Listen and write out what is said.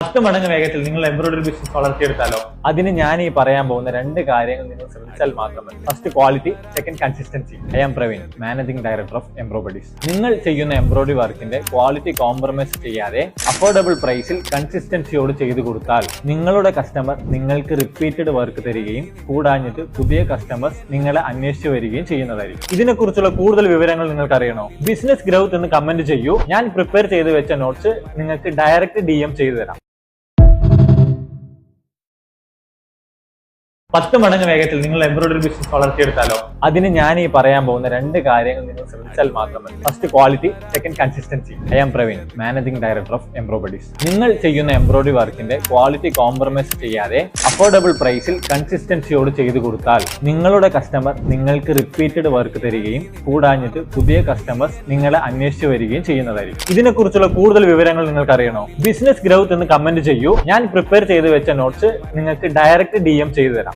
10 മടങ്ങ് വേഗത്തിൽ നിങ്ങൾ എംബ്രോയിഡറി ബിസിനസ് വളർത്തിയെടുത്താലോ? അതിന് ഞാൻ ഈ പറയാൻ പോകുന്ന 2 കാര്യങ്ങൾ നിങ്ങൾ ശ്രദ്ധിച്ചാൽ മാത്രം മതി. First quality, second consistency. I am Praveen, managing director of embroideries. നിങ്ങൾ ചെയ്യുന്ന എംബ്രോയിഡറി വർക്കിന്റെ ക്വാളിറ്റി കോംപ്രമൈസ് ചെയ്യാതെ അഫോർഡബിൾ പ്രൈസിൽ കൺസിസ്റ്റൻസിയോട് ചെയ്തു കൊടുത്താൽ നിങ്ങളുടെ കസ്റ്റമർ നിങ്ങൾക്ക് റിപ്പീറ്റഡ് വർക്ക് തരികയും കൂടാഞ്ഞിട്ട് പുതിയ കസ്റ്റമേഴ്സ് നിങ്ങളെ അന്വേഷിച്ചു വരികയും ചെയ്യുന്നതായിരിക്കും. ഇതിനെക്കുറിച്ചുള്ള കൂടുതൽ വിവരങ്ങൾ നിങ്ങൾക്ക് അറിയണോ? ബിസിനസ് ഗ്രൗത്ത് എന്ന് കമന്റ് ചെയ്യൂ. ഞാൻ പ്രിപ്പയർ ചെയ്ത് വെച്ച നോട്ട്സ് നിങ്ങൾക്ക് ഡയറക്റ്റ് DM ചെയ്തു തരാം. 10 മടങ്ങ് വേഗത്തിൽ നിങ്ങൾ എംബ്രോയിഡറി ബിസിനസ് വളർത്തിയെടുത്താലോ? അതിന് ഞാൻ ഈ പറയാൻ പോകുന്ന 2 കാര്യങ്ങൾ നിങ്ങൾ ശ്രദ്ധിച്ചാൽ മാത്രം മതി. First quality, second consistency. I am Praveen, managing director of embroideries. നിങ്ങൾ ചെയ്യുന്ന എംബ്രോയിഡറി വർക്കിന്റെ ക്വാളിറ്റി കോംപ്രമൈസ് ചെയ്യാതെ അഫോർഡബിൾ പ്രൈസിൽ കൺസിസ്റ്റൻസിയോട് ചെയ്തു കൊടുത്താൽ നിങ്ങളുടെ കസ്റ്റമർ നിങ്ങൾക്ക് റിപ്പീറ്റഡ് വർക്ക് തരികയും കൂടാഞ്ഞിട്ട് പുതിയ കസ്റ്റമേഴ്സ് നിങ്ങളെ അന്വേഷിച്ചു വരികയും ചെയ്യുന്നതായിരിക്കും. ഇതിനെക്കുറിച്ചുള്ള കൂടുതൽ വിവരങ്ങൾ നിങ്ങൾക്ക് അറിയണോ? ബിസിനസ് ഗ്രൗത്ത് എന്ന് കമന്റ് ചെയ്യൂ. ഞാൻ പ്രിപ്പയർ ചെയ്ത് വെച്ച നോട്ട്സ് നിങ്ങൾക്ക് ഡയറക്റ്റ് DM ചെയ്തു തരാം.